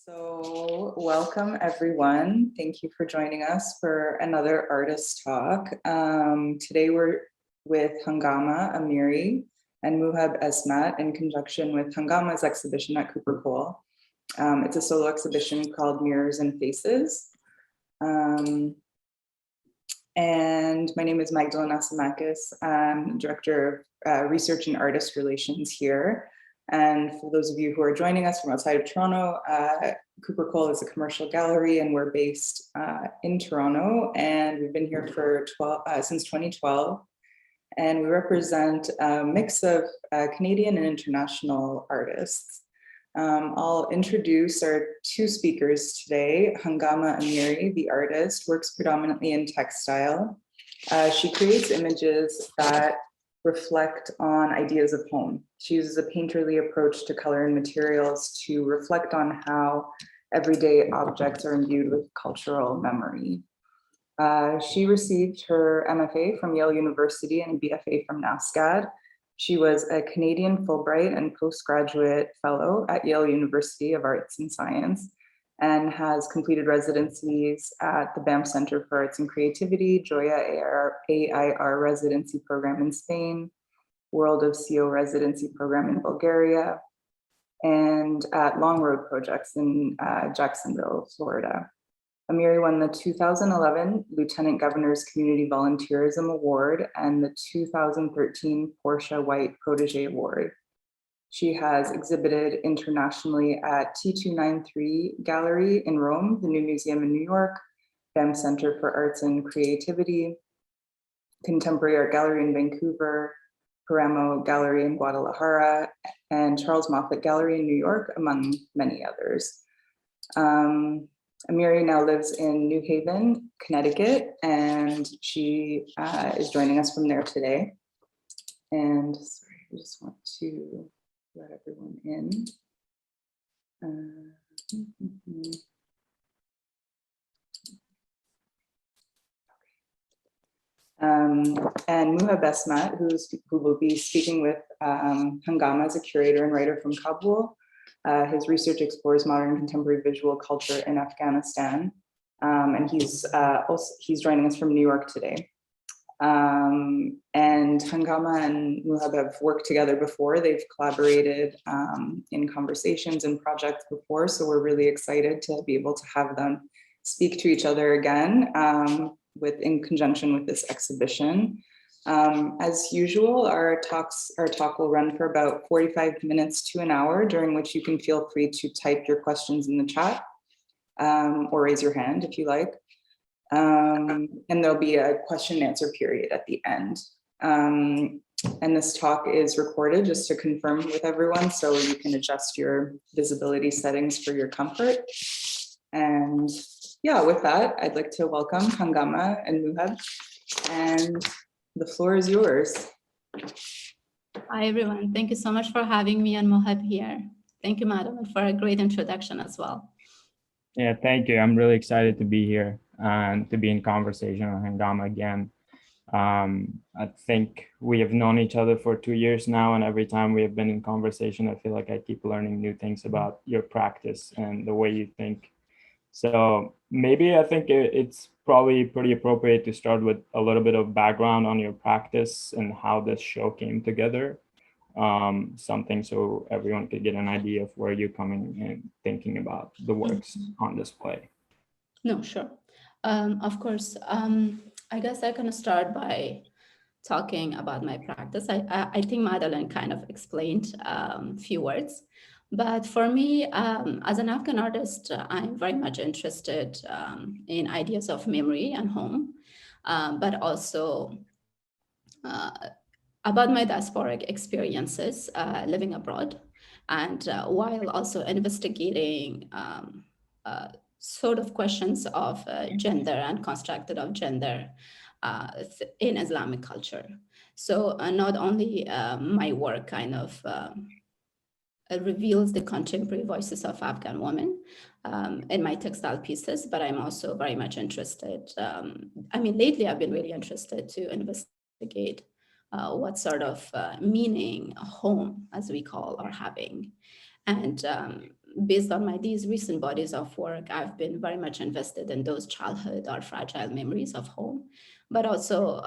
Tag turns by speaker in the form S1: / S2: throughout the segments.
S1: So welcome everyone. Thank you for joining us for another artist talk. Today we're with Hangama Amiri and Muheb Esmat in conjunction with Hangama's exhibition at Cooper Cole. It's a solo exhibition called Mirrors and Faces. And my name is Magdalena Samakis. I'm Director of Research and Artist Relations here. And for those of you who are joining us from outside of Toronto, Cooper Cole is a commercial gallery and we're based in Toronto, and we've been here for since 2012. And we represent a mix of Canadian and international artists. I'll introduce our two speakers today. Hangama Amiri, the artist, works predominantly in textile. She creates images that reflect on ideas of home. She uses a painterly approach to color and materials to reflect on how everyday objects are imbued with cultural memory. She received her MFA from Yale University and a BFA from NSCAD. She was a Canadian Fulbright and postgraduate fellow at Yale University of Arts and Science, and has completed residencies at the Banff Centre for Arts and Creativity, Joya AiR Residency Program in Spain, World of CO Residency Program in Bulgaria, and at Long Road Projects in Jacksonville, Florida. Amiri won the 2011 Lieutenant Governor's Community Volunteerism Award and the 2013 Portia White Protege Award. She has exhibited internationally at T293 Gallery in Rome, the New Museum in New York, Banff Centre for Arts and Creativity, Contemporary Art Gallery in Vancouver, Paramo Gallery in Guadalajara, and Charles Moffett Gallery in New York, among many others. Amiri now lives in New Haven, Connecticut, and she is joining us from there today. And sorry, I just want to let everyone in. And Muheb Esmat, who will be speaking with Hangama, as a curator and writer from Kabul. His research explores modern contemporary visual culture in Afghanistan, and he's joining us from New York today. And Hangama and Muheb have worked together before. They've collaborated in conversations and projects before, so we're really excited to be able to have them speak to each other again in conjunction with this exhibition. As usual, our talk will run for about 45 minutes to an hour, during which you can feel free to type your questions in the chat or raise your hand if you like. And there'll be a question and answer period at the end. And this talk is recorded, just to confirm with everyone, so you can adjust your visibility settings for your comfort. And yeah, with that, I'd like to welcome Hangama and Muheb, and the floor is yours.
S2: Hi, everyone. Thank you so much for having me and Muheb here. Thank you, Madam, for a great introduction as well.
S3: Yeah, thank you. I'm really excited to be here and to be in conversation with Hangama again. I think we have known each other for 2 years now, and every time we have been in conversation, I feel like I keep learning new things about your practice and the way you think. So maybe I think it's probably pretty appropriate to start with a little bit of background on your practice and how this show came together. Something so everyone could get an idea of where you're coming and thinking about the works on display.
S2: No, sure. Of course. I guess I can start by talking about my practice. I think Madeleine kind of explained a few words. But for me, as an Afghan artist, I'm very much interested in ideas of memory and home, but also about my diasporic experiences living abroad, and while also investigating sort of questions of gender and constructed of gender in Islamic culture. So not only my work kind of reveals the contemporary voices of Afghan women in my textile pieces, but I'm also very much interested. Lately I've been really interested to investigate what sort of meaning home, as we call, are having. And based on these recent bodies of work, I've been very much invested in those childhood or fragile memories of home, but also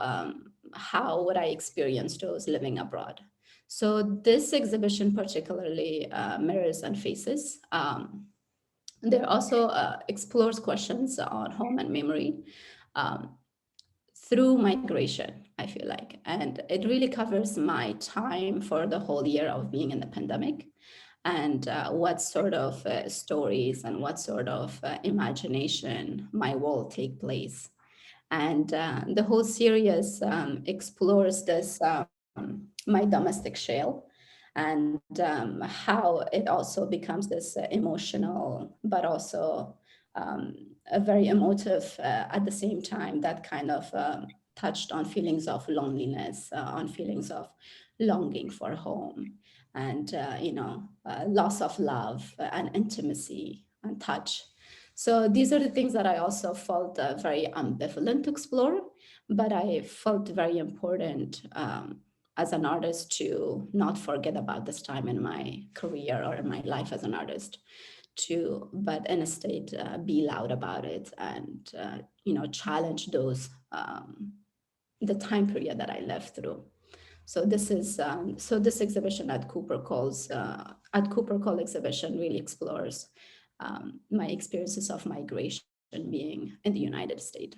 S2: how would I experience those living abroad. So this exhibition particularly Mirrors and Faces. There also explores questions on home and memory through migration, I feel like. And it really covers my time for the whole year of being in the pandemic, and what sort of stories and what sort of imagination my world take place. And the whole series explores this, my domestic shell, and how it also becomes this emotional, but also a very emotive at the same time, that kind of touched on feelings of loneliness, on feelings of longing for home, and loss of love and intimacy and touch. So these are the things that I also felt very ambivalent to explore, but I felt very important as an artist to not forget about this time in my career or in my life as an artist, but instead be loud about it and challenge those the time period that I lived through. So this is this exhibition at Cooper Cole's exhibition really explores my experiences of migration being in the United States.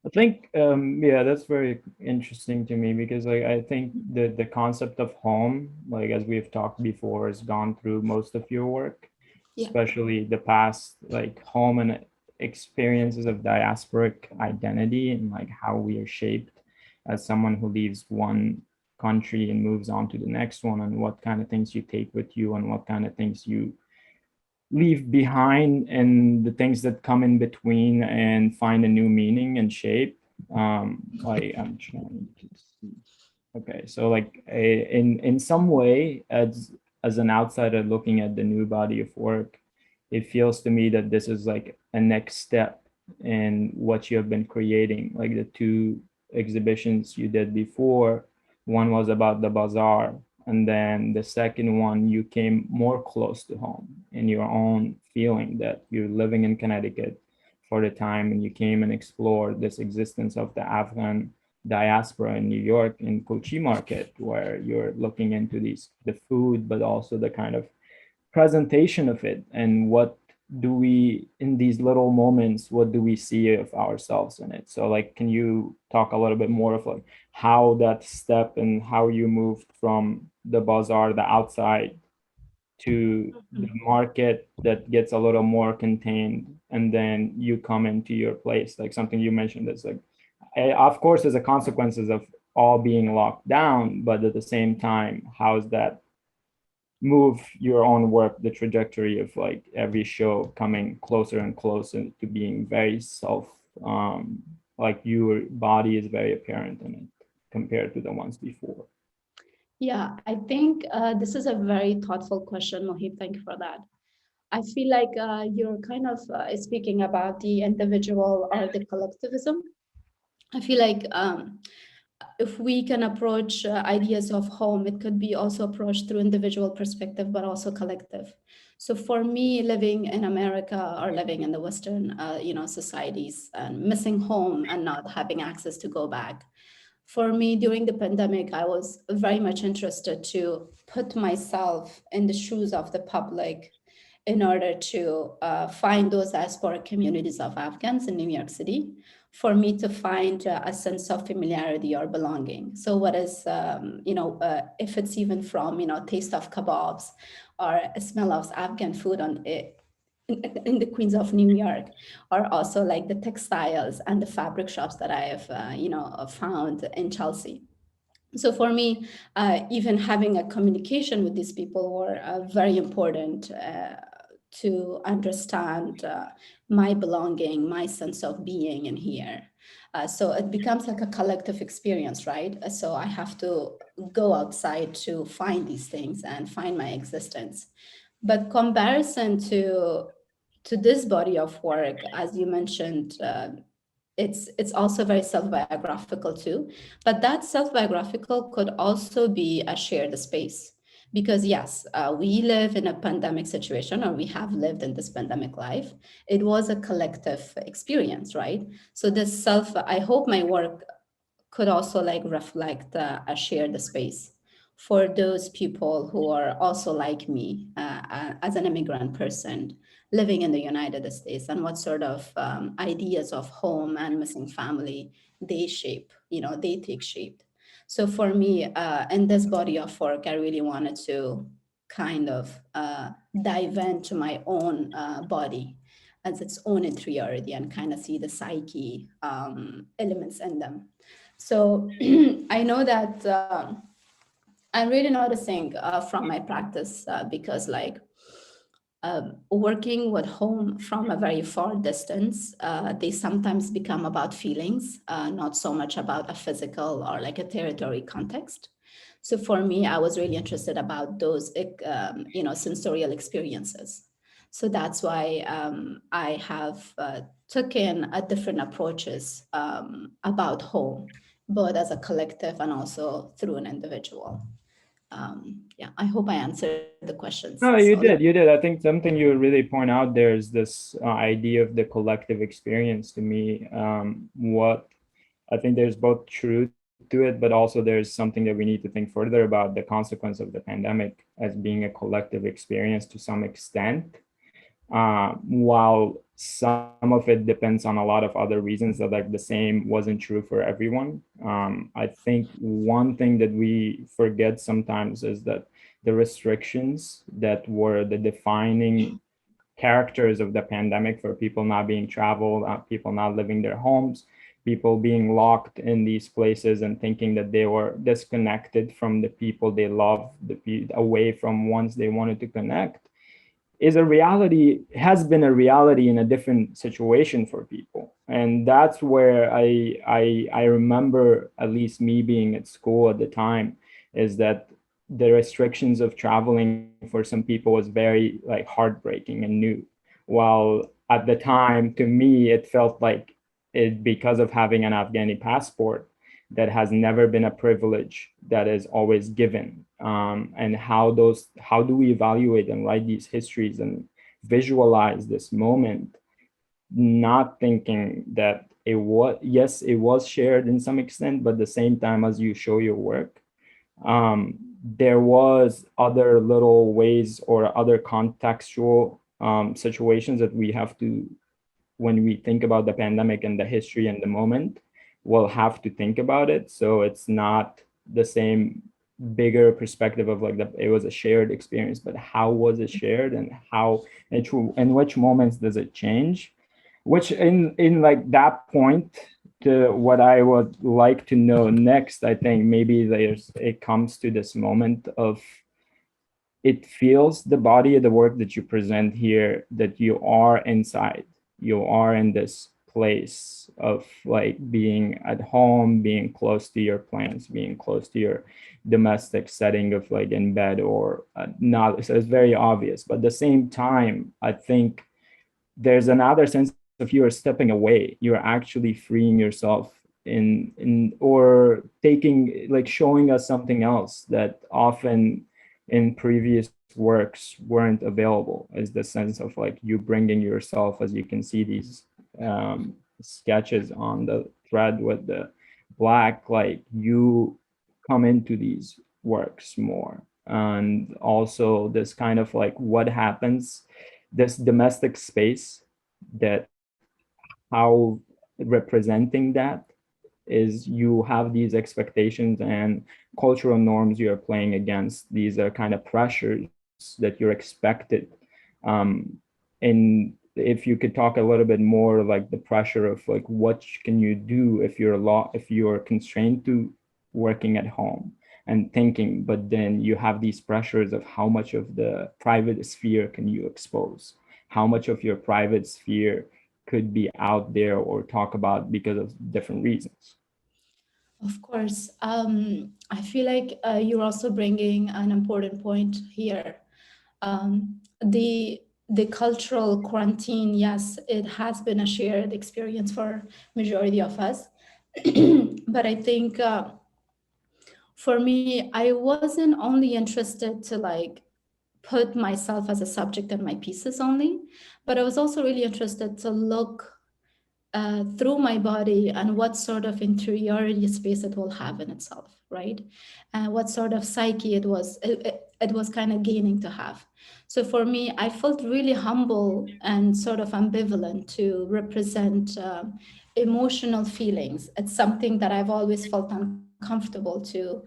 S3: I think, yeah, that's very interesting to me, because I think the concept of home, like as we've talked before, has gone through most of your work, especially the past, like home and experiences of diasporic identity, and like how we are shaped as someone who leaves one country and moves on to the next one, and what kind of things you take with you and what kind of things you leave behind, and the things that come in between and find a new meaning and shape. Like I'm trying to see. Okay, so like in some way, as an outsider looking at the new body of work, it feels to me that this is like a next step in what you have been creating. Like the two exhibitions you did before, one was about the bazaar, and then the second one, you came more close to home in your own feeling that you're living in Connecticut for the time, and you came and explored this existence of the Afghan diaspora in New York in Kochi market, where you're looking into the food, but also the kind of presentation of it, and what do we, in these little moments, what do we see of ourselves in it? So like, can you talk a little bit more of like how that step and how you moved from the bazaar, the outside, to the market that gets a little more contained, and then you come into your place, like something you mentioned that's like, of course, as a consequences of all being locked down, but at the same time, how's that move your own work, the trajectory of like every show coming closer and closer to being very like your body is very apparent in it compared to the ones before?
S2: Yeah, I think this is a very thoughtful question, Mohib. Thank you for that. I feel like you're kind of speaking about the individual or the collectivism. I feel like if we can approach ideas of home, it could be also approached through individual perspective, but also collective. So for me, living in America or living in the Western, societies, and missing home and not having access to go back, for me, during the pandemic, I was very much interested to put myself in the shoes of the public in order to find those diaspora communities of Afghans in New York City, for me to find a sense of familiarity or belonging. So what is, if it's even from, taste of kebabs or a smell of Afghan food on it, in the Queens of New York, or also like the textiles and the fabric shops that I have, found in Chelsea. So for me, even having a communication with these people were very important to understand my belonging, my sense of being in here. So it becomes like a collective experience, right? So I have to go outside to find these things and find my existence. But comparison to this body of work, as you mentioned, it's also very self-biographical too. But that self-biographical could also be a shared space, because yes, we live in a pandemic situation, or we have lived in this pandemic life. It was a collective experience, right? So this I hope my work could also like reflect a shared space for those people who are also like me, as an immigrant person living in the United States, and what sort of ideas of home and missing family they shape, they take shape. So for me, in this body of work, I really wanted to kind of dive into my own body as its own interiority, and kind of see the psyche elements in them. So I know that I'm really noticing from my practice, because like working with home from a very far distance, they sometimes become about feelings, not so much about a physical or like a territory context. So for me, I was really interested about those, sensorial experiences. So that's why I have taken a different approaches about home, both as a collective and also through an individual. Yeah, I hope I answered the questions.
S3: No,
S2: So
S3: you did. I think something you really point out there is this idea of the collective experience. To me, what I think there's both truth to it, but also there's something that we need to think further about the consequence of the pandemic as being a collective experience to some extent. While some of it depends on a lot of other reasons, that like the same wasn't true for everyone. I think one thing that we forget sometimes is that the restrictions that were the defining characters of the pandemic, for people not being traveled, people not living their homes, people being locked in these places and thinking that they were disconnected from the people they love, away from ones they wanted to connect, is a reality, has been a reality in a different situation for people. And that's where I remember, at least me being at school at the time, is that the restrictions of traveling for some people was very like heartbreaking and new. While at the time, to me, it felt like it, because of having an Afghani passport, that has never been a privilege, that is always given. And how do we evaluate and write these histories and visualize this moment, not thinking that it was, yes, it was shared in some extent, but at the same time, as you show your work, there was other little ways or other contextual situations that we have to, when we think about the pandemic and the history and the moment, we'll have to think about it. So it's not the same bigger perspective of like it was a shared experience, but how was it shared, and how, in which moments does it change? Which in like that point, to what I would like to know next, I think maybe it comes to this moment of, it feels the body of the work that you present here, that you are inside, you are in this place of like being at home, being close to your plants, being close to your domestic setting of like in bed or not. So it's very obvious, but at the same time, I think there's another sense of you are stepping away, you're actually freeing yourself in or taking, like showing us something else that often in previous works weren't available, is the sense of like you bringing yourself, as you can see these sketches on the thread with the black, like you come into these works more. And also this kind of like what happens, this domestic space, that how representing that is, you have these expectations and cultural norms you're playing against. These are kind of pressures that you're expected. And if you could talk a little bit more like the pressure of like, what can you do if you're constrained to working at home and thinking, but then you have these pressures of how much of the private sphere can you expose? How much of your private sphere could be out there or talk about because of different reasons?
S2: of course, I feel like you're also bringing an important point here. The cultural quarantine, yes, it has been a shared experience for majority of us, but I think for me, I wasn't only interested to like put myself as a subject in my pieces only, but I was also really interested to look through my body and what sort of interiority space it will have in itself, right? And what sort of psyche it was kind of gaining to have. So for me, I felt really humble and sort of ambivalent to represent emotional feelings. It's something that I've always felt uncomfortable to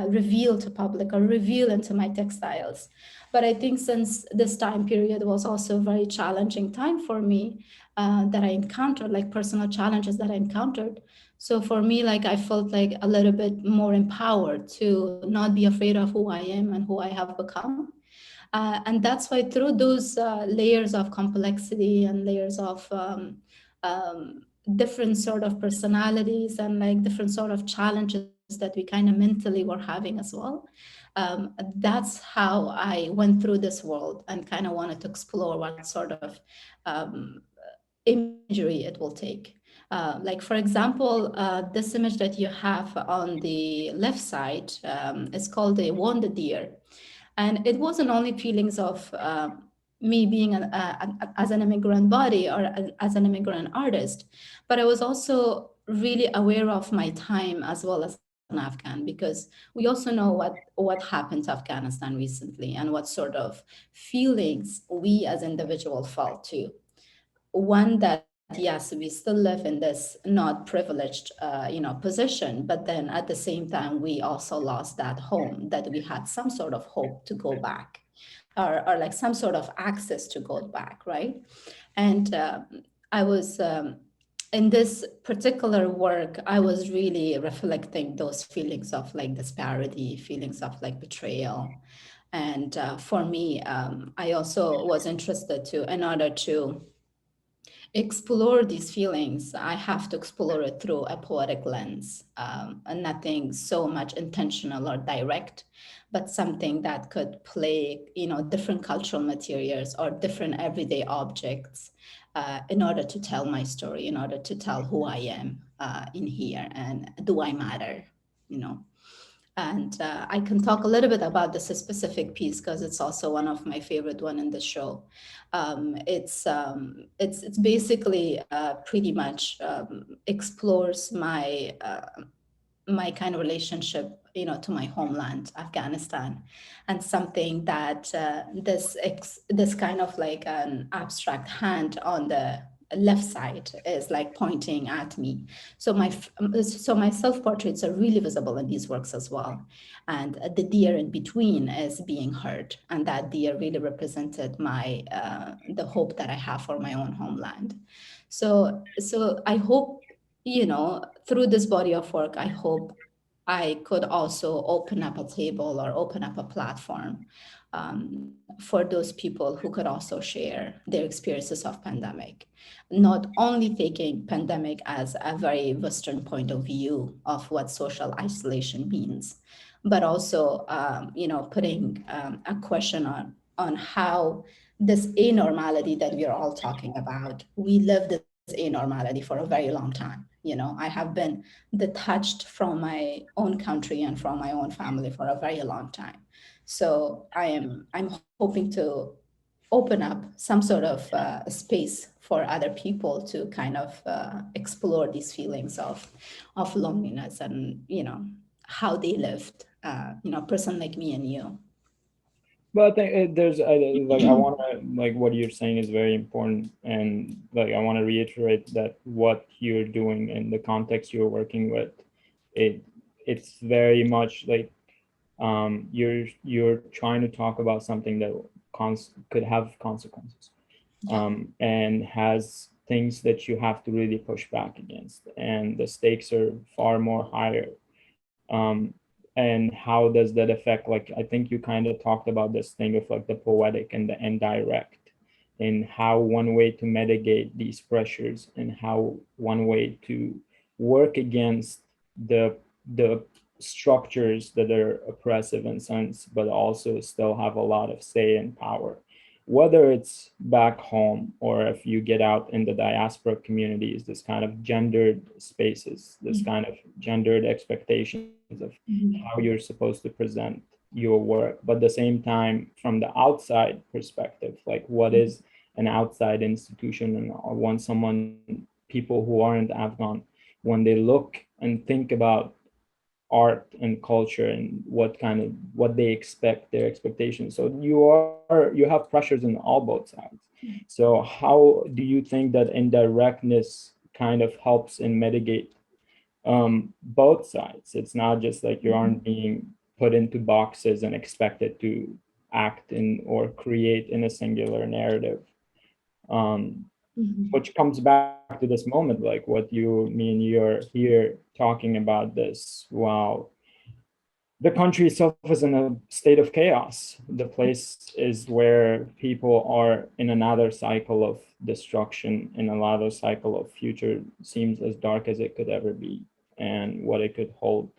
S2: reveal to public or reveal into my textiles. But I think since this time period was also a very challenging time for me, that I encountered, like personal challenges that I encountered. So for me, like I felt like a little bit more empowered to not be afraid of who I am and who I have become. And that's why through those layers of complexity and layers of different sort of personalities and like different sort of challenges that we kind of mentally were having as well. That's how I went through this world and kind of wanted to explore what sort of imagery it will take. Like for example, this image that you have on the left side is called a wounded deer. And it wasn't only feelings of me being as an immigrant body or as an immigrant artist, but I was also really aware of my time as well as an Afghan, because we also know what happened to Afghanistan recently and what sort of feelings we as individuals felt too. One, that yes, we still live in this not privileged position, but then at the same time we also lost that home that we had some sort of hope to go back, or like some sort of access to go back, right? And I was in this particular work, I was really reflecting those feelings of like disparity, feelings of like betrayal. And for me, I also was interested to, in order to explore these feelings, I have to explore it through a poetic lens, and nothing so much intentional or direct, but something that could play, different cultural materials or different everyday objects in order to tell my story, in order to tell who I am in here and do I matter, you know. And I can talk a little bit about this specific piece because it's also one of my favorite one in the show. It's basically pretty much explores my my kind of relationship, to my homeland, Afghanistan, and something that this kind of like an abstract hand on the left side is like pointing at me. So my self-portraits are really visible in these works as well. And the deer in between is being heard. And that deer really represented my the hope that I have for my own homeland. So I hope, through this body of work, I hope I could also open up a table or open up a platform for those people who could also share their experiences of pandemic, not only taking pandemic as a very Western point of view of what social isolation means, but also, putting a question on how this anormality that we are all talking about, we live this anormality for a very long time. I have been detached from my own country and from my own family for a very long time. So I'm hoping to open up some sort of space for other people to kind of explore these feelings of loneliness and, how they lived, a person like me and you.
S3: But I think there's like I want to like what you're saying is very important, and like I want to reiterate that what you're doing in the context you're working with, it's very much like you're trying to talk about something that could have consequences, and has things that you have to really push back against, and the stakes are far more higher. And how does that affect, like, I think you kind of talked about this thing of like the poetic and the indirect, and how one way to mitigate these pressures and how one way to work against the structures that are oppressive in sense, but also still have a lot of say and power. whether it's back home or if you get out in the diaspora communities, this kind of gendered spaces, this kind of gendered expectations of how you're supposed to present your work, but at the same time, from the outside perspective, like what is an outside institution, and when someone, people who aren't Afghan, when they look and think about art and culture and what they expect, their expectations. So you have pressures on all both sides. So how do you think that indirectness kind of helps and mitigate both sides? It's not just like you aren't being put into boxes and expected to act in or create in a singular narrative. Which comes back to this moment, like what you mean, you're here talking about this while the country itself is in a state of chaos. The place is where people are in another cycle of destruction, in another cycle of future seems as dark as it could ever be. And what it could hold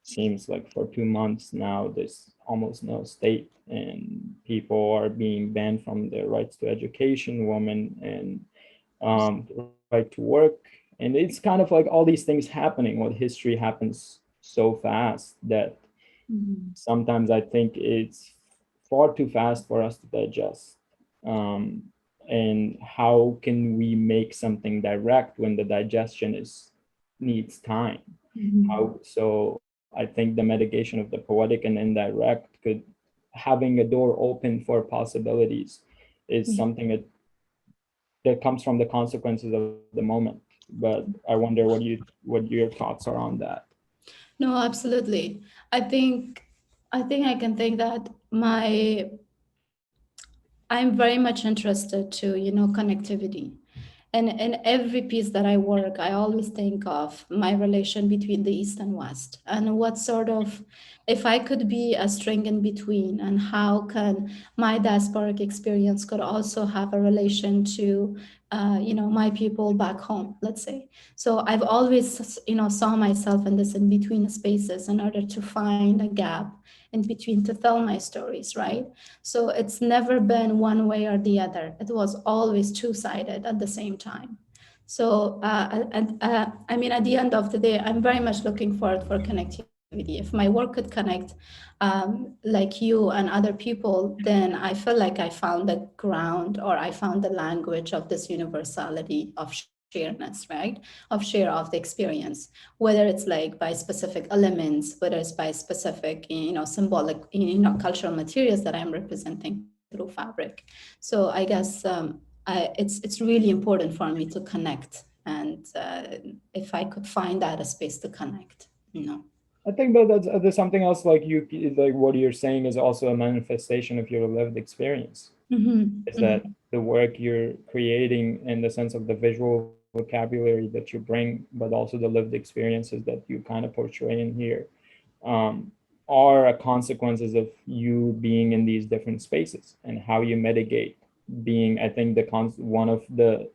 S3: seems like for 2 months now, there's almost no state, and people are being banned from their rights to education, women, and right to work. And it's kind of like all these things happening. What history happens so fast that sometimes I think it's far too fast for us to digest. And how can we make something direct when the digestion needs time? So I think the mitigation of the poetic and indirect could, having a door open for possibilities, is something that comes from the consequences of the moment. But I wonder what your thoughts are on that.
S2: No, absolutely. I think I can think that I'm very much interested to, connectivity. And in every piece that I work, I always think of my relation between the East and West, and what sort of, if I could be a string in between, and how can my diasporic experience could also have a relation to, my people back home, let's say. So I've always, saw myself in this in between spaces in order to find a gap in between to tell my stories, right? So it's never been one way or the other. It was always two-sided at the same time. So, I mean, at the end of the day, I'm very much looking forward for connectivity. If my work could connect like you and other people, then I feel like I found the ground, or I found the language of this universality of shareness, right? Of share of the experience, whether it's like by specific elements, whether it's by specific, symbolic, cultural materials that I'm representing through fabric. So I guess it's really important for me to connect, and if I could find that a space to connect,
S3: I think that there's something else, like what you're saying is also a manifestation of your lived experience. Is that the work you're creating, in the sense of the visual vocabulary that you bring, but also the lived experiences that you kind of portray in here, are consequences of you being in these different spaces, and how you mitigate being. I think one of the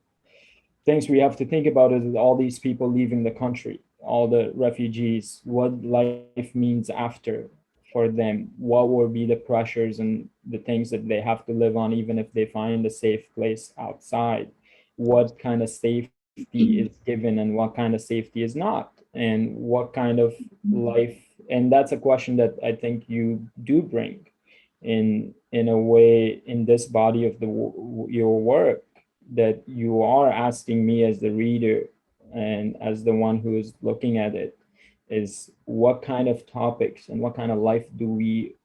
S3: things we have to think about is all these people leaving the country, all the refugees, what life means after for them, what will be the pressures and the things that they have to live on, even if they find a safe place outside, what kind of safety is given and what kind of safety is not, and what kind of life. And that's a question that I think you do bring in a way in this body of your work, that you are asking me as the reader and as the one who is looking at it, is what kind of topics and what kind of life do we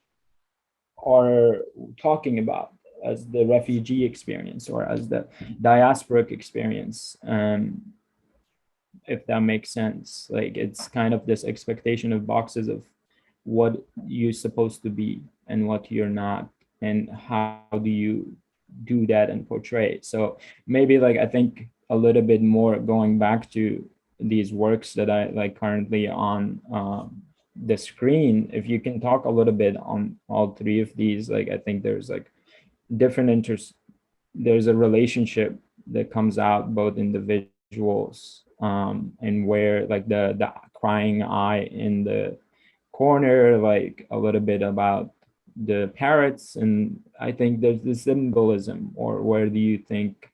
S3: are talking about as the refugee experience or as the diasporic experience, if that makes sense. Like, it's kind of this expectation of boxes of what you're supposed to be and what you're not, and how do you do that and portray. So maybe, like, I think a little bit more going back to these works that I like currently on the screen, if you can talk a little bit on all three of these. Like, I think there's like different interests, there's a relationship that comes out both in the visuals, and where like the crying eye in the corner, like a little bit about the parrots, and I think there's the symbolism, or how do you think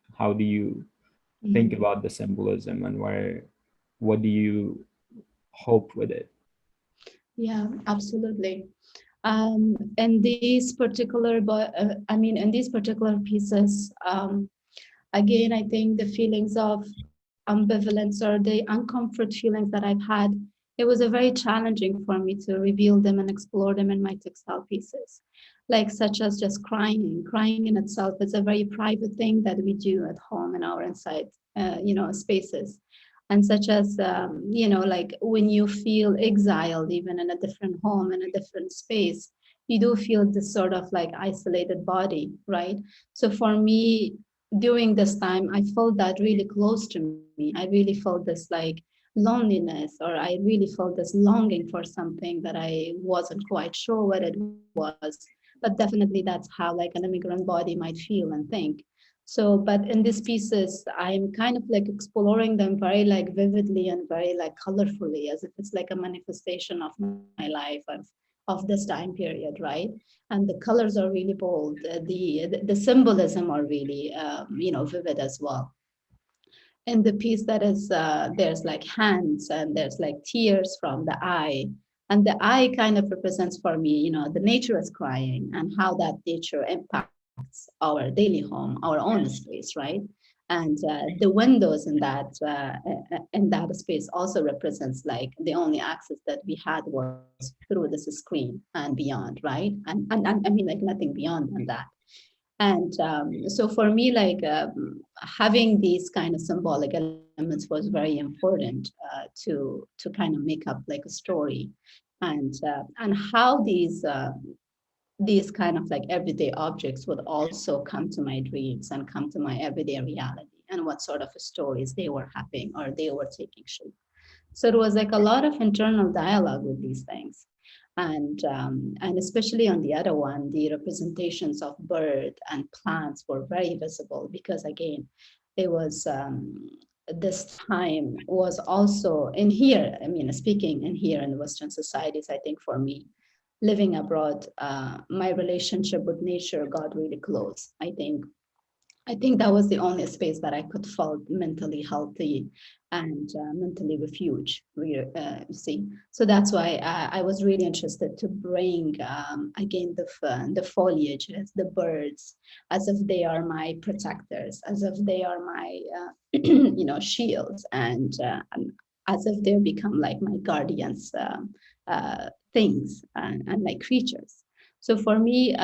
S3: about the symbolism, and what do you hope with it?
S2: Yeah, absolutely. In these particular, in these particular pieces, again, I think the feelings of ambivalence or the uncomfort feelings that I've had, it was a very challenging for me to reveal them and explore them in my textile pieces, like such as just crying. Crying in itself is a very private thing that we do at home in our inside, spaces. And such as, like when you feel exiled, even in a different home, in a different space, you do feel this sort of like isolated body, right? So for me, during this time, I felt that really close to me. I really felt this like loneliness, or I really felt this longing for something that I wasn't quite sure what it was. But definitely that's how like an immigrant body might feel and think. So, but in these pieces, I'm kind of like exploring them very like vividly and very like colorfully, as if it's like a manifestation of my life, of this time period, right? And the colors are really bold. The symbolism are really, vivid as well. In the piece that is, there's like hands and there's like tears from the eye. And the eye kind of represents for me, the nature is crying and how that nature impacts our daily home, our own space, right? And the windows in that space also represents like the only access that we had was through this screen and beyond, right? And I mean like nothing beyond than that. And so for me, like having these kind of symbolic elements was very important to kind of make up like a story, and how these kind of like everyday objects would also come to my dreams and come to my everyday reality, and what sort of stories they were having or they were taking shape. So it was like a lot of internal dialogue with these things. And especially on the other one, the representations of bird and plants were very visible because again, it was this time was also in here. I mean, speaking in here in the Western societies, I think for me, living abroad, my relationship with nature got really close. I think that was the only space that I could feel mentally healthy and mentally refuge. You see, so that's why I was really interested to bring again the foliages, the birds, as if they are my protectors, as if they are my shields, and as if they become like my guardians, things and like creatures. So for me,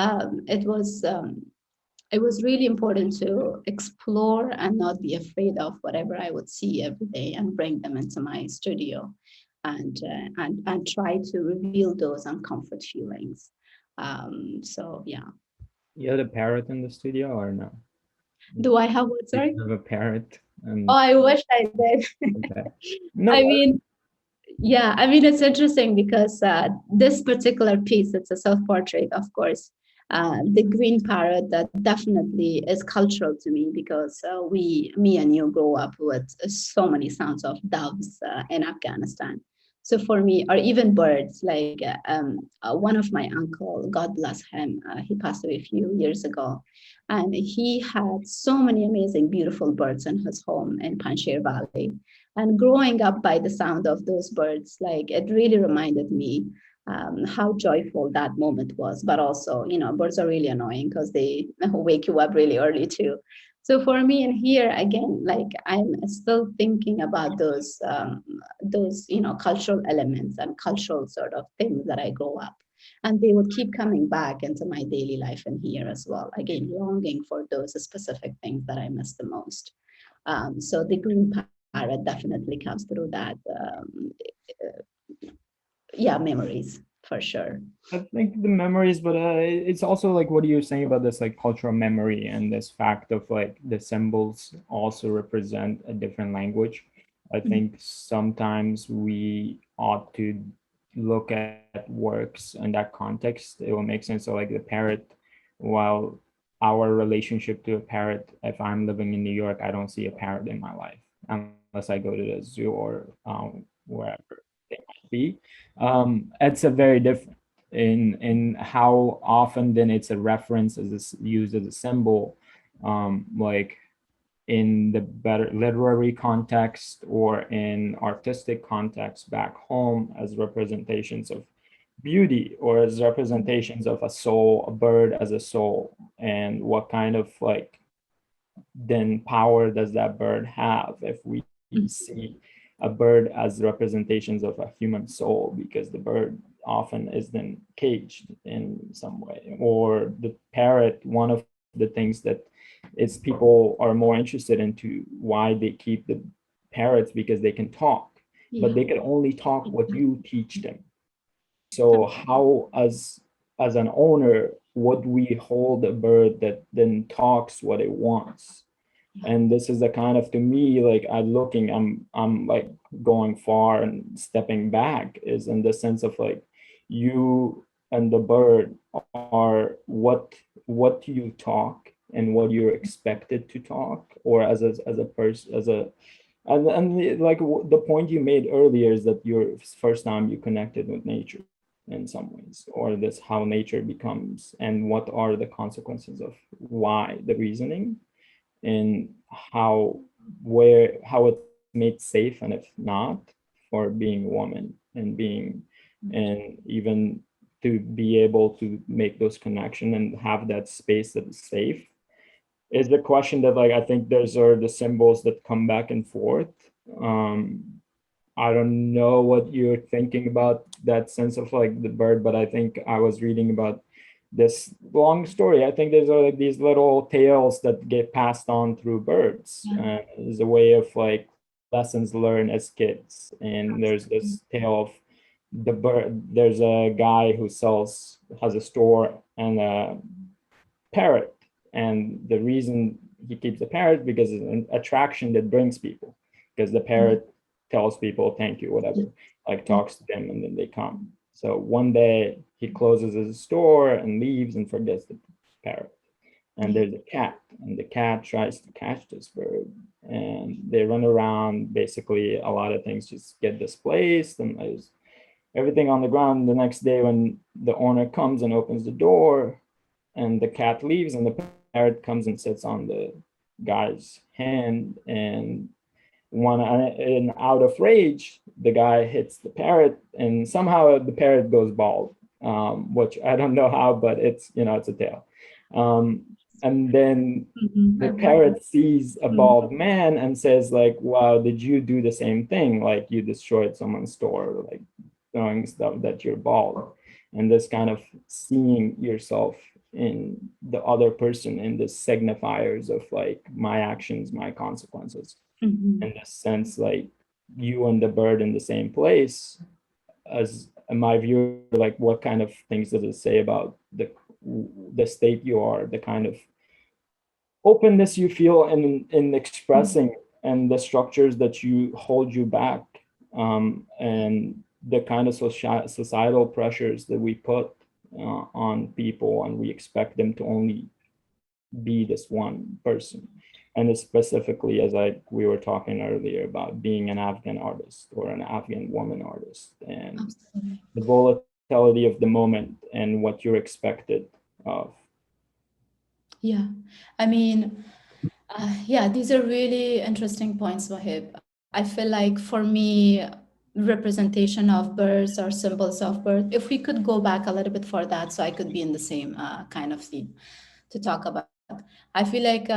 S2: it was really important to explore and not be afraid of whatever I would see every day and bring them into my studio and try to reveal those uncomfort feelings. So yeah.
S3: You had a parrot in the studio or no?
S2: Do I have what?
S3: Do
S2: Sorry.
S3: you have a parrot?
S2: Oh, I wish I did.
S3: Okay. No.
S2: I mean, yeah, I mean, it's interesting because this particular piece, it's a self-portrait, of course. The green parrot, that definitely is cultural to me because me and you grow up with so many sounds of doves in Afghanistan. So for me, or even birds, like one of my uncle, God bless him, he passed away a few years ago, and he had so many amazing, beautiful birds in his home in Panjshir Valley. And growing up by the sound of those birds, like it really reminded me how joyful that moment was. But also, birds are really annoying because they wake you up really early too. So for me in here again, like I'm still thinking about those cultural elements and cultural sort of things that I grow up. And they would keep coming back into my daily life in here as well. Again, longing for those specific things that I miss the most. So the green parrot definitely comes through that. Memories for sure.
S3: I think the memories, but it's also like what you're saying about this like cultural memory and this fact of like the symbols also represent a different language. I think sometimes we ought to look at works in that context. It will make sense. So like the parrot, while our relationship to a parrot, if I'm living in New York, I don't see a parrot in my life unless I go to the zoo or wherever it might be. It's a very different. in how often then it's a reference as used as a symbol, like in the better literary context or in artistic context back home as representations of beauty or as representations of a soul, a bird as a soul, and what kind of like then power does that bird have if we see a bird as representations of a human soul, because the bird often is then caged in some way, or the parrot. One of the things that is people are more interested into why they keep the parrots, because they can talk, but they can only talk what you teach them. So how, as an owner, would we hold a bird that then talks what it wants? And this is the kind of, to me, like I'm like going far and stepping back, is in the sense of like you and the bird are what you talk and what you're expected to talk, or as a person, and like the point you made earlier is that your first time you connected with nature in some ways, or this how nature becomes, and what are the consequences of why, the reasoning, and how it's made safe, and if not, for being a woman and being, and even to be able to make those connections and have that space that is safe, is the question that, like, I think those are the symbols that come back and forth. I don't know what you're thinking about that sense of like the bird, but I think I was reading about this long story. I think there's like these little tales that get passed on through birds. As a way of like lessons learned as kids. And there's this tale of the bird. There's a guy who has a store and a parrot. And the reason he keeps the parrot, because it's an attraction that brings people, because the parrot tells people thank you, whatever, like talks to them, and then they come. So one day he closes his store and leaves and forgets the parrot. And there's a cat, and the cat tries to catch this bird, and they run around. Basically, a lot of things just get displaced, and there's everything on the ground. The next day, when the owner comes and opens the door, and the cat leaves, and the parrot comes and sits on the guy's hand, and out of rage, the guy hits the parrot, and somehow the parrot goes bald, which I don't know how, but it's a tale. And then the parrot sees a bald man and says like, wow, did you do the same thing? Like you destroyed someone's store, like throwing stuff that you're bald. And this kind of seeing yourself in the other person, in the signifiers of like my actions, my consequences. In the sense, like you and the bird in the same place, as in my view, like what kind of things does it say about the state you are, the kind of openness you feel in expressing, and the structures that you hold you back, and the kind of societal pressures that we put on people, and we expect them to only be this one person. And specifically, as we were talking earlier about being an Afghan artist or an Afghan woman artist, and the volatility of the moment and what you're expected of.
S2: Yeah, I mean, these are really interesting points, Muheb. I feel like for me, representation of birds or symbols of birth, if we could go back a little bit for that, so I could be in the same kind of theme to talk about. I feel like,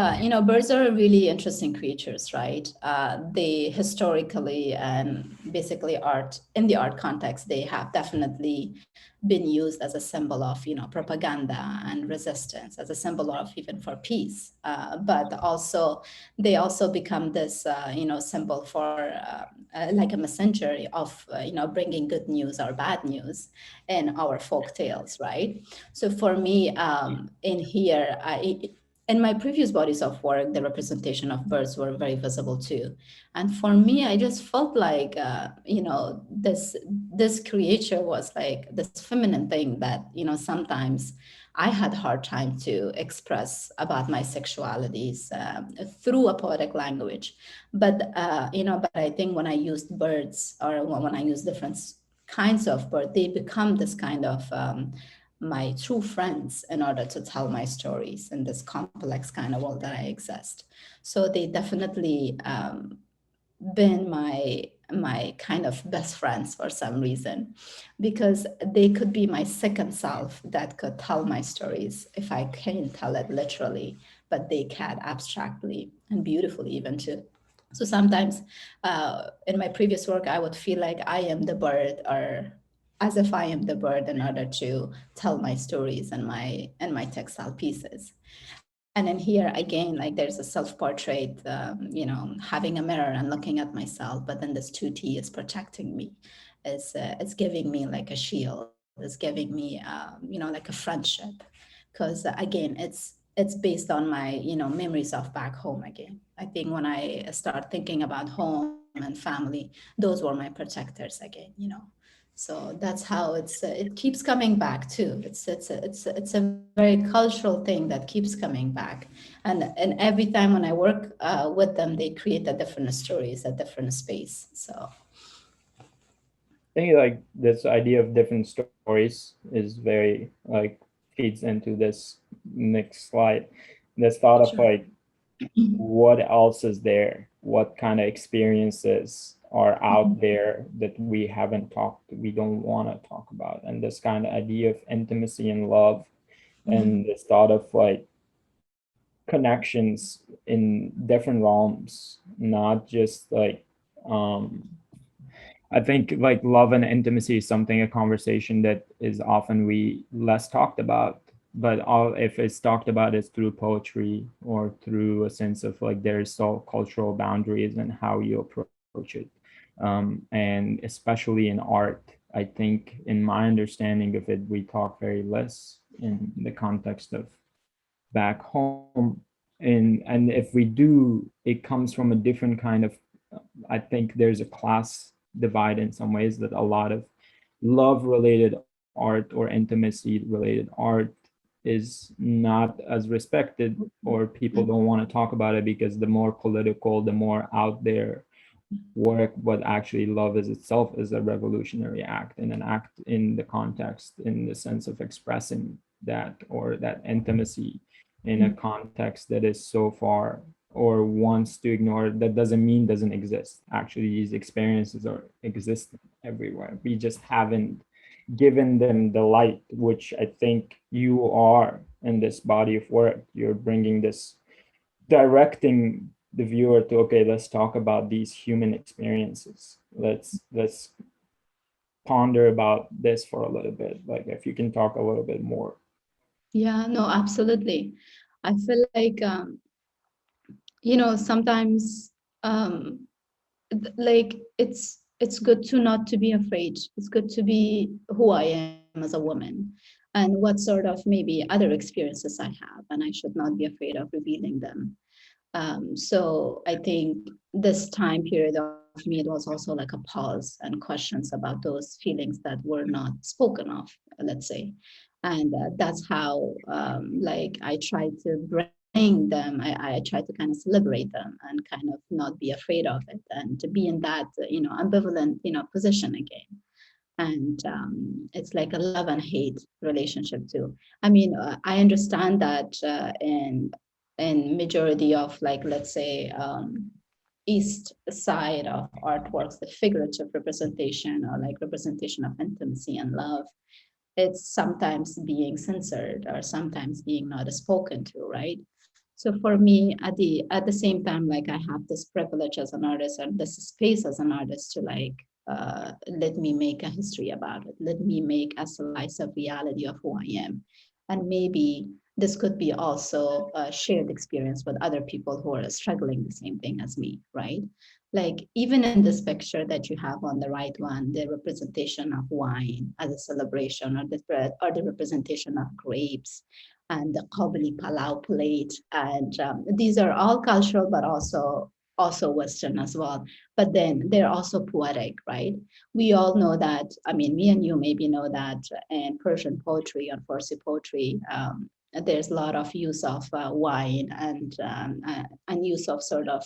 S2: birds are really interesting creatures, right? They historically and basically in the art context, they have definitely been used as a symbol of, propaganda and resistance, as a symbol of even for peace. But also, they also become this, symbol for like a messenger of, bringing good news or bad news in our folk tales, right? So for me, in here, in my previous bodies of work, the representation of birds were very visible too. And for me, I just felt like, this creature was like this feminine thing that, sometimes I had a hard time to express about my sexualities through a poetic language. But, but I think when I used birds, or when I used different kinds of bird, they become this kind of my true friends in order to tell my stories in this complex kind of world that I exist. So they definitely been my kind of best friends for some reason, because they could be my second self that could tell my stories if I can't tell it literally, but they can abstractly and beautifully even too. So sometimes in my previous work, I would feel like I am the bird, or as if I am the bird, in order to tell my stories and my textile pieces. And then here again, like there's a self-portrait, having a mirror and looking at myself, but then this 2T is protecting me. It's giving me like a shield. It's giving me, like a friendship. Because again, it's based on my, memories of back home again. I think when I start thinking about home and family, those were my protectors again. So that's how it keeps coming back too. It's a very cultural thing that keeps coming back, and every time when I work with them, they create a different stories, a different space. So
S3: I think like this idea of different stories is very like feeds into this next slide. This thought of like what else is there, what kind of experiences are out there that we haven't talked, we don't want to talk about, and this kind of idea of intimacy and love, and this thought of like connections in different realms, not just like I think like love and intimacy is something, a conversation that is often we less talked about, but all if it's talked about is through poetry or through a sense of like there's still cultural boundaries and how you approach it. And especially in art, I think in my understanding of it, we talk very less in the context of back home. And if we do, it comes from a different kind of, I think there's a class divide in some ways, that a lot of love related art or intimacy related art is not as respected, or people don't want to talk about it because the more political, the more out there work, but actually love is itself is a revolutionary act, and an act in the context, in the sense of expressing that, or that intimacy in a context that is so far or wants to ignore. That doesn't mean doesn't exist. Actually, these experiences are existing everywhere. We just haven't given them the light, which I think you are in this body of work. You're bringing this, directing the viewer to, okay, let's talk about these human experiences. Let's ponder about this for a little bit. Like if you can talk a little bit more.
S2: yeah, no, absolutely. I feel like sometimes like it's good to not to be afraid. It's good to be who I am as a woman, and what sort of maybe other experiences I have, and I should not be afraid of revealing them. So I think this time period of me, it was also like a pause and questions about those feelings that were not spoken of, let's say. And that's how like I try to bring them, I try to kind of celebrate them and kind of not be afraid of it, and to be in that, ambivalent, position again. And it's like a love and hate relationship too. I mean, I understand that in majority of, like, let's say east side of artworks, the figurative representation, or like representation of intimacy and love, it's sometimes being censored or sometimes being not spoken to, right? So for me, at the same time, like I have this privilege as an artist, and this space as an artist to like let me make a history about it. Let me make a slice of reality of who I am, and maybe this could be also a shared experience with other people who are struggling the same thing as me, right? Like even in this picture that you have on the right one, the representation of wine as a celebration, or the representation of grapes, and the qabli palau plate, and these are all cultural, but also Western as well. But then they're also poetic, right? We all know that. I mean, me and you maybe know that in Persian poetry or Farsi poetry, there's a lot of use of wine, and use of sort of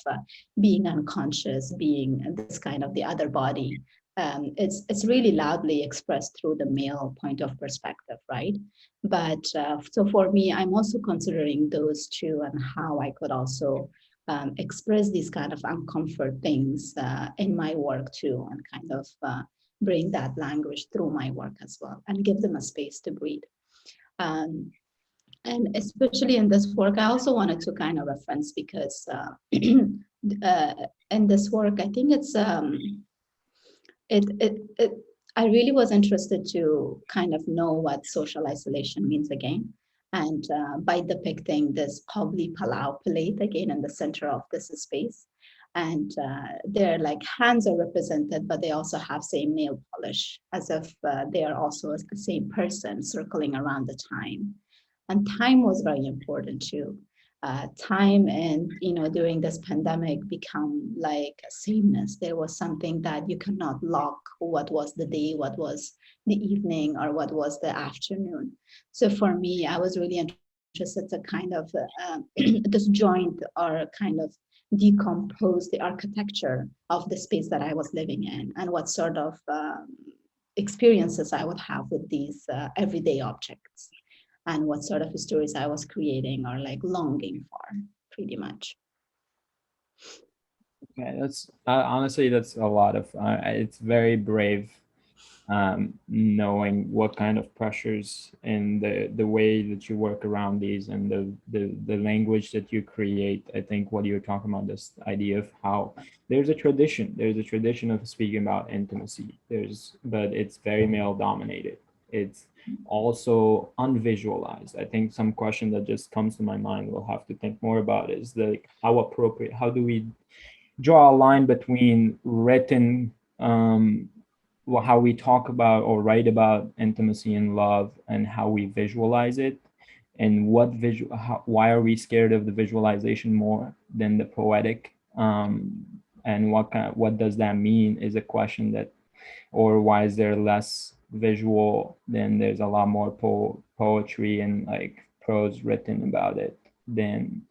S2: being unconscious, being this kind of the other body, it's really loudly expressed through the male point of perspective, right? But so for me, I'm also considering those two and how I could also express these kind of uncomfort things in my work too, and kind of bring that language through my work as well, and give them a space to breathe. And especially in this work, I also wanted to kind of reference, because in this work, I think it's I really was interested to kind of know what social isolation means again. And by depicting this Pavli Palau plate again in the center of this space. And their like hands are represented, but they also have same nail polish, as if they are also the same person circling around the time. And time was very important too. Time and, during this pandemic become like a sameness. There was something that you cannot lock what was the day, what was the evening, or what was the afternoon. So for me, I was really interested to kind of disjoint or kind of decompose the architecture of the space that I was living in, and what sort of experiences I would have with these everyday objects, and what sort of stories I was creating or like longing for, pretty much.
S3: Okay, that's honestly, that's a lot of, it's very brave, knowing what kind of pressures and the way that you work around these, and the language that you create. I think what you're talking about, this idea of how there's a tradition of speaking about intimacy, but it's very male dominated. It's also unvisualized. I think some question that just comes to my mind, we'll have to think more about, is like how appropriate, how do we draw a line between written, how we talk about or write about intimacy and love, and how we visualize it, and why are we scared of the visualization more than the poetic, and what does that mean is a question that, or why is there less visual than there's a lot more poetry and like prose written about it? Then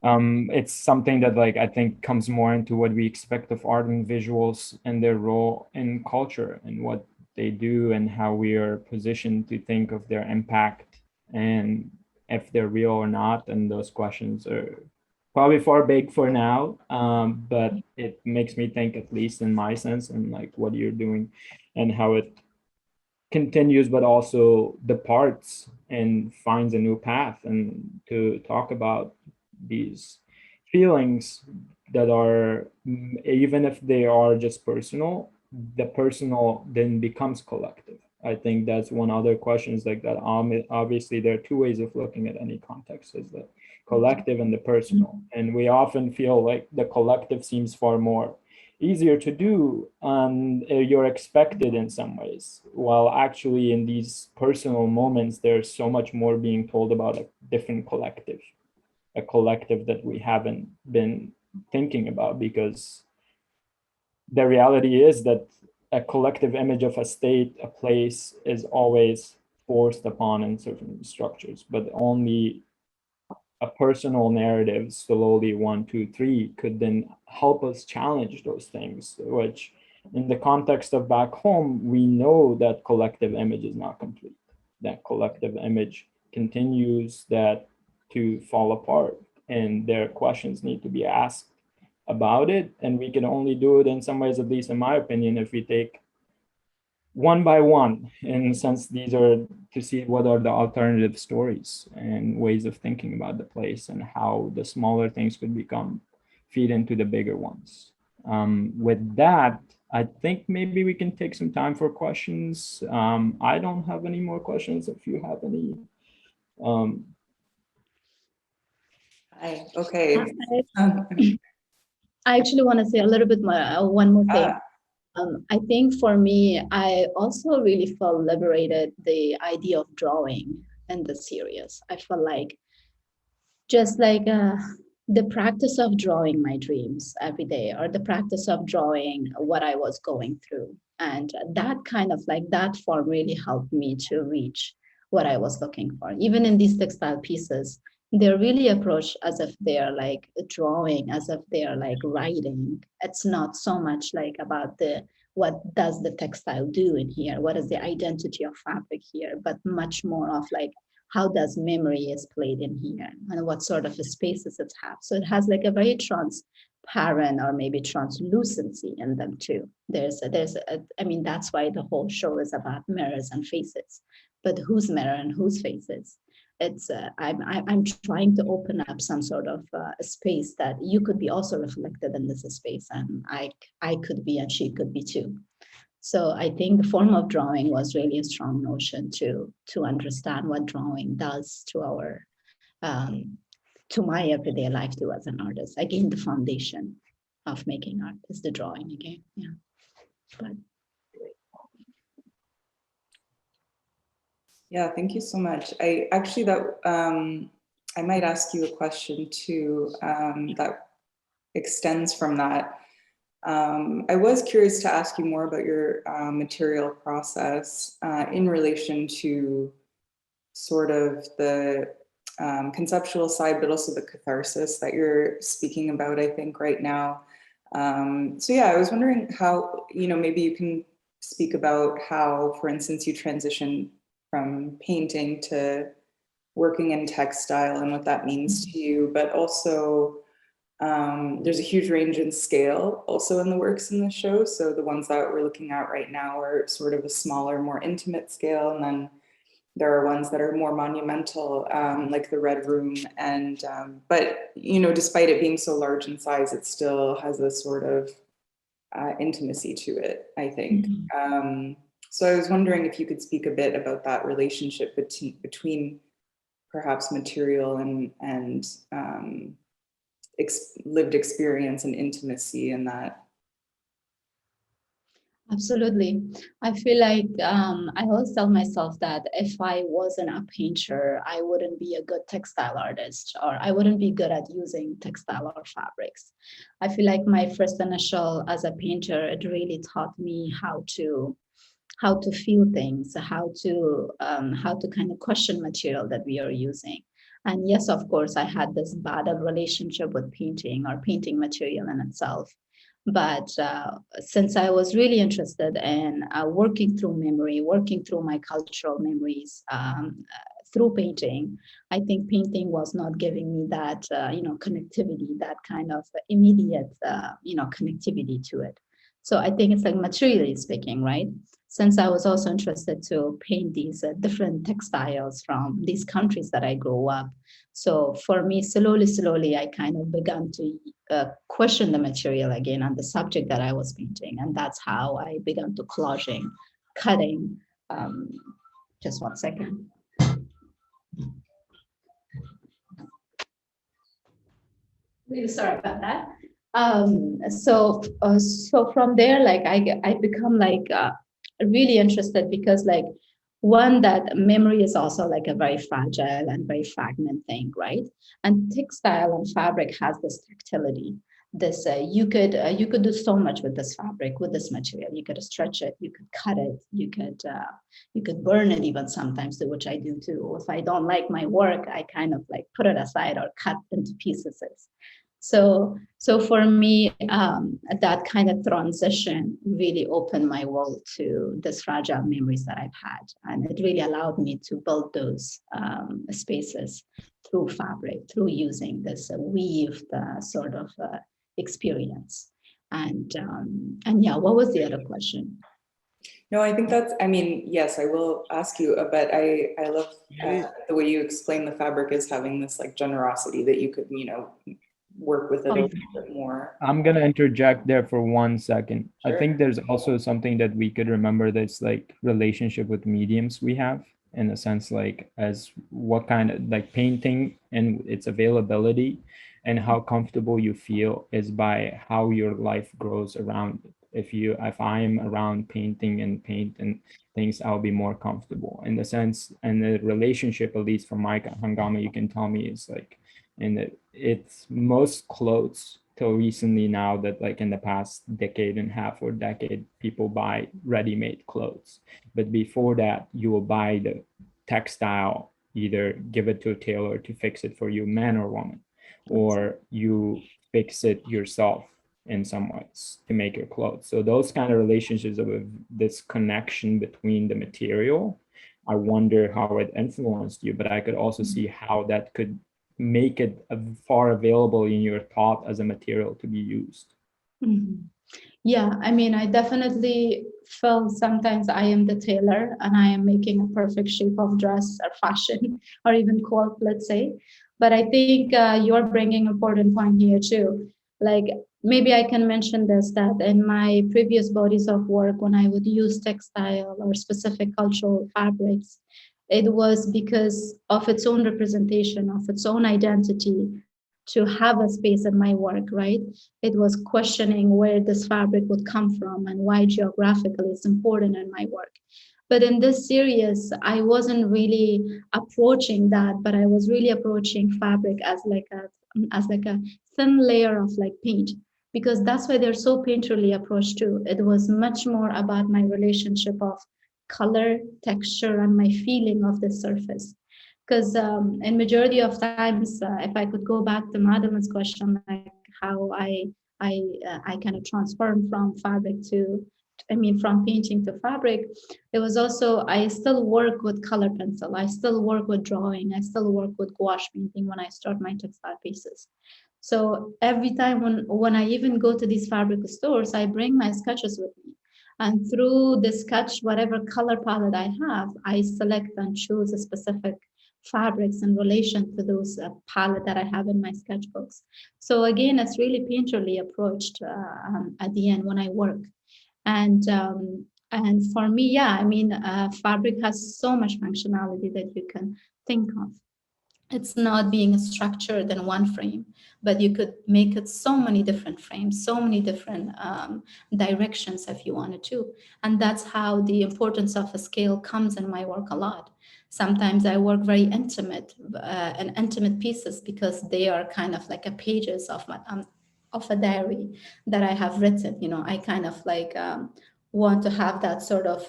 S3: it's something that, like, I think comes more into what we expect of art and visuals and their role in culture and what they do, and how we are positioned to think of their impact and if they're real or not. And those questions are probably far big for now, but it makes me think, at least in my sense, and like what you're doing and how it continues, but also departs and finds a new path, and to talk about these feelings that are, even if they are just personal, the personal then becomes collective. I think that's one other question, is like that. Obviously, there are two ways of looking at any context, is the collective and the personal. And we often feel like the collective seems far more easier to do, and you're expected in some ways, while actually in these personal moments, there's so much more being told about a different collective, a collective that we haven't been thinking about, because the reality is that a collective image of a state, a place, is always forced upon in certain structures, but only a personal narrative, slowly 1, 2, 3, could then help us challenge those things, which in the context of back home, we know that collective image is not complete. That collective image continues to fall apart, and their questions need to be asked about it. And we can only do it, in some ways, at least in my opinion, if we take one by one, in a sense, these are to see what are the alternative stories and ways of thinking about the place, and how the smaller things could feed into the bigger ones. With that, I think maybe we can take some time for questions. I don't have any more questions. If you have any.
S1: Okay.
S2: I actually want to say a little bit more, one more thing. I think for me, I also really felt liberated the idea of drawing in the series. I felt like just like the practice of drawing my dreams every day, or the practice of drawing what I was going through. And that kind of like that form really helped me to reach what I was looking for. Even in these textile pieces, they're really approached as if they're like drawing, as if they're like writing. It's not so much like about the what does the textile do in here? What is the identity of fabric here? But much more of like, how does memory is played in here and what sort of spaces it has. So it has like a very transparent or maybe translucency in them too. I mean, that's why the whole show is about mirrors and faces, but whose mirror and whose faces? It's I'm trying to open up some sort of a space that you could be also reflected in this space, and I could be and she could be too. So I think the form of drawing was really a strong notion to understand what drawing does to our to my everyday life too as an artist. Again, the foundation of making art is the drawing again. Yeah, but.
S1: Yeah, thank you so much. I actually I might ask you a question too that extends from that. I was curious to ask you more about your material process in relation to sort of the conceptual side, but also the catharsis that you're speaking about, I think, right now. So yeah, I was wondering how, maybe you can speak about how, for instance, you transition from painting to working in textile and what that means to you, but also there's a huge range in scale also in the works in the show. So the ones that we're looking at right now are sort of a smaller, more intimate scale. And then there are ones that are more monumental, like the Red Room. And, but, despite it being so large in size, it still has a sort of intimacy to it, I think. So I was wondering if you could speak a bit about that relationship between perhaps material and lived experience and intimacy in that.
S2: Absolutely. I feel like I always tell myself that if I wasn't a painter, I wouldn't be a good textile artist, or I wouldn't be good at using textile or fabrics. I feel like my first initial as a painter, it really taught me how to feel things, how to kind of question material that we are using. And yes, of course, I had this bad relationship with painting or painting material in itself. But since I was really interested in working through memory, working through my cultural memories through painting, I think painting was not giving me that, connectivity, that kind of immediate, connectivity to it. So I think it's like materially speaking, right? Since I was also interested to paint these different textiles from these countries that I grew up. So for me, slowly, I kind of began to question the material again on the subject that I was painting. And that's how I began to collaging, cutting. Just 1 second. Really sorry about that. So from there, like I become like really interested because like one, that memory is also like a very fragile and very fragment thing, right? And textile and fabric has this tactility. This you could do so much with this fabric, with this material. You could stretch it, you could cut it, you could burn it even sometimes, which I do too. If I don't like my work, I kind of like put it aside or cut into pieces. So for me, that kind of transition really opened my world to this fragile memories that I've had. And it really allowed me to build those spaces through fabric, through using this weaved sort of experience. And yeah, what was the other question?
S1: No, I think that's, I mean, yes, I will ask you, but I love the way you explain the fabric as having this like generosity that you could, work with it a little bit more.
S3: I'm gonna interject there for 1 second.
S1: Sure.
S3: I think there's also something that we could remember, that's like relationship with mediums we have, in a sense, like as what kind of like painting and its availability and how comfortable you feel is by how your life grows around it. If I'm around painting and paint and things, I'll be more comfortable in the sense, and the relationship, at least from my Hangama, you can tell me, is like, and it's most clothes till recently now that like in the past decade and a half or decade, people buy ready-made clothes. But before that, you will buy the textile, either give it to a tailor to fix it for you, man or woman, or you fix it yourself in some ways to make your clothes. So those kind of relationships of this connection between the material, I wonder how it influenced you, but I could also see how that could make it far available in your thought as a material to be used.
S2: Mm-hmm. Yeah, I mean, I definitely feel sometimes I am the tailor and I am making a perfect shape of dress or fashion or even quilt, let's say. But I think you're bringing an important point here too. Like maybe I can mention this, that in my previous bodies of work, when I would use textile or specific cultural fabrics, it was because of its own representation, of its own identity, to have a space in my work, right? It was questioning where this fabric would come from and why geographically it's important in my work. But in this series, I wasn't really approaching that, but I was really approaching fabric as like a thin layer of like paint, because that's why they're so painterly approached too. It was much more about my relationship of color, texture, and my feeling of the surface. Because in majority of times, if I could go back to Madeline's question, like how I kind of transform from fabric to, I mean, from painting to fabric, it was also, I still work with color pencil, I still work with drawing, I still work with gouache painting when I start my textile pieces. So every time when I even go to these fabric stores, I bring my sketches with me. And through the sketch, whatever color palette I have, I select and choose a specific fabrics in relation to those palette that I have in my sketchbooks. So again, it's really painterly approached at the end when I work. And for me, yeah, I mean, fabric has so much functionality that you can think of. It's not being structured in one frame, but you could make it so many different frames, so many different directions if you wanted to. And that's how the importance of a scale comes in my work a lot. Sometimes I work very intimate and intimate pieces because they are kind of like a pages of my of a diary that I have written. You know, I kind of like want to have that sort of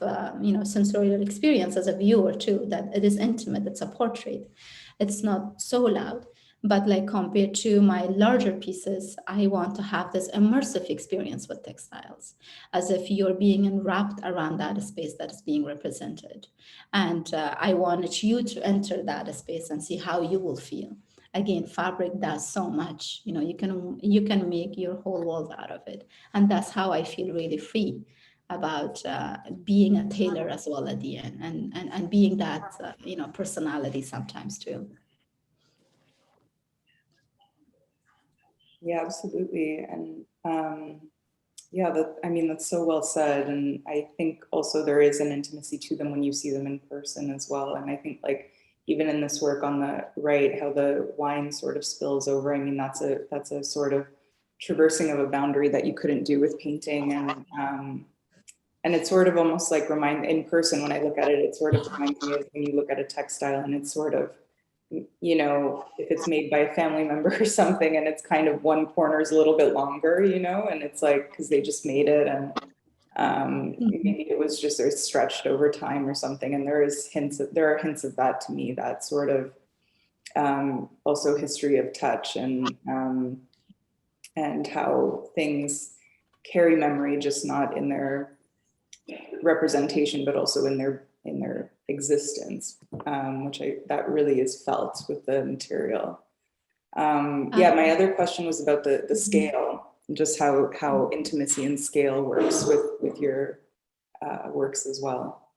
S2: sensorial experience as a viewer too. That it is intimate. It's a portrait. It's not so loud, but like compared to my larger pieces, I want to have this immersive experience with textiles, as if you're being enwrapped around that space that is being represented. And I wanted you to enter that space and see how you will feel. Again, fabric does so much. You know, you can make your whole world out of it. And that's how I feel really free about being a tailor as well at the end, and being that personality sometimes too.
S1: Yeah, absolutely. And yeah, I mean, that's so well said. And I think also there is an intimacy to them when you see them in person as well. And I think like even in this work on the right, how the wine sort of spills over. I mean, that's a sort of traversing of a boundary that you couldn't do with painting. And it's sort of almost like in person, when I look at it, it sort of reminds me of when you look at a textile and it's sort of, you know, if it's made by a family member or something and it's kind of one corner is a little bit longer, you know, and it's like, because they just made it and maybe it was just stretched over time or something. And there are hints of that to me, that sort of also history of touch and how things carry memory, just not in their representation, but also in their existence, which that really is felt with the material. Yeah, my other question was about the scale, and just how intimacy and scale works with your works as well.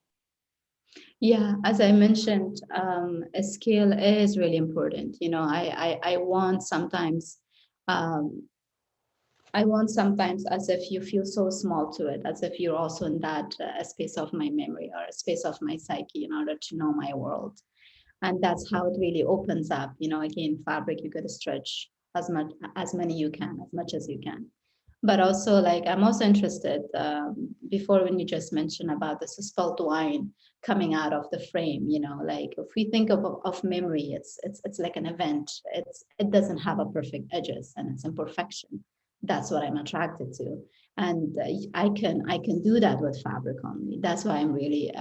S2: Yeah, as I mentioned, a scale is really important. You know, I want sometimes as if you feel so small to it, as if you're also in that space of my memory or a space of my psyche in order to know my world. And that's how it really opens up. You know, again, fabric, you got to stretch as many you can, as much as you can. But also, like, I'm also interested, before when you just mentioned about the spilled wine coming out of the frame, you know, like if we think of memory, it's like an event. It doesn't have a perfect edges and it's imperfection. That's what I'm attracted to. And I can do that with fabric only. That's why I'm really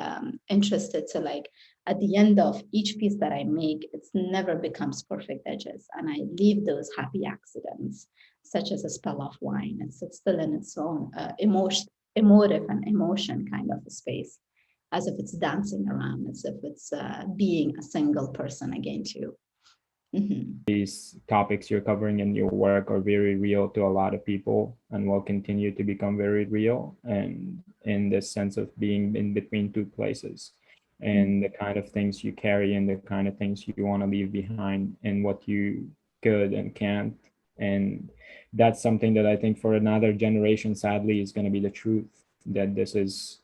S2: interested to, like, at the end of each piece that I make, it's never becomes perfect edges. And I leave those happy accidents such as a spell of wine. It's still in its own emotive and emotion kind of a space, as if it's dancing around, as if it's being a single person again too.
S3: These topics you're covering in your work are very real to a lot of people and will continue to become very real, and in this sense of being in between two places, and the kind of things you carry and the kind of things you want to leave behind and what you could and can't. And that's something that I think for another generation, sadly, is going to be the truth, that this is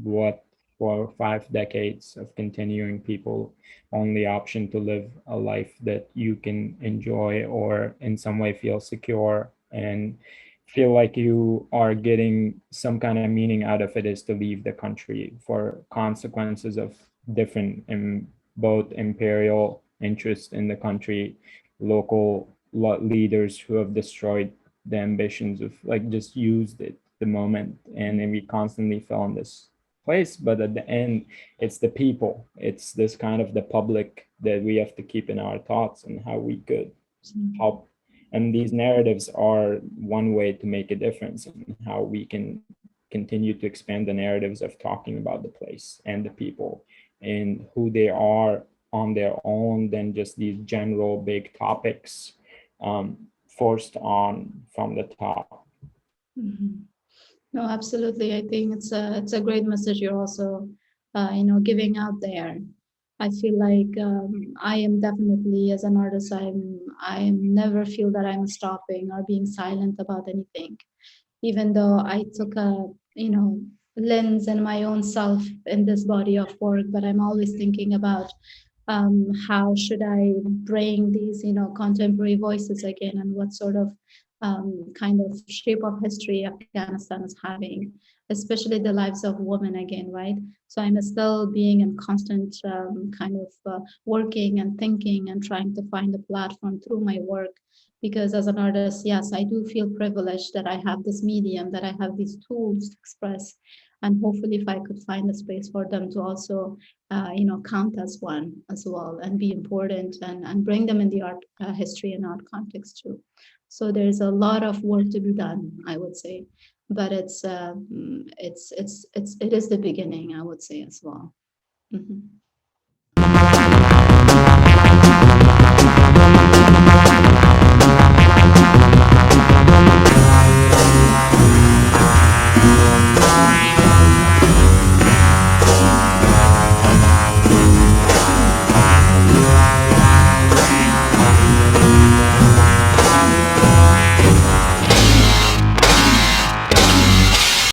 S3: what 4 or 5 decades of continuing people only option to live a life that you can enjoy or in some way feel secure and feel like you are getting some kind of meaning out of it, is to leave the country for consequences of different both imperial interest in the country, local leaders who have destroyed the ambitions of, like, just used it the moment, and then we constantly fell in this place. But at the end, it's the people, it's this kind of the public that we have to keep in our thoughts and how we could help. And these narratives are one way to make a difference in how we can continue to expand the narratives of talking about the place and the people and who they are on their own, than just these general big topics forced on from the top.
S2: No, absolutely. I think it's a great message you're also giving out there. I feel like I am definitely, as an artist, I never feel that I'm stopping or being silent about anything, even though I took a lens in my own self in this body of work. But I'm always thinking about how should I bring these contemporary voices again, and what sort of kind of shape of history Afghanistan is having, especially the lives of women again, right? So I'm still being in constant working and thinking and trying to find a platform through my work, because as an artist, yes, I do feel privileged that I have this medium, that I have these tools to express, and hopefully if I could find a space for them to also count as one as well, and be important, and bring them in the art history and art context too. So there's a lot of work to be done, I would say, but it is the beginning, I would say, as well.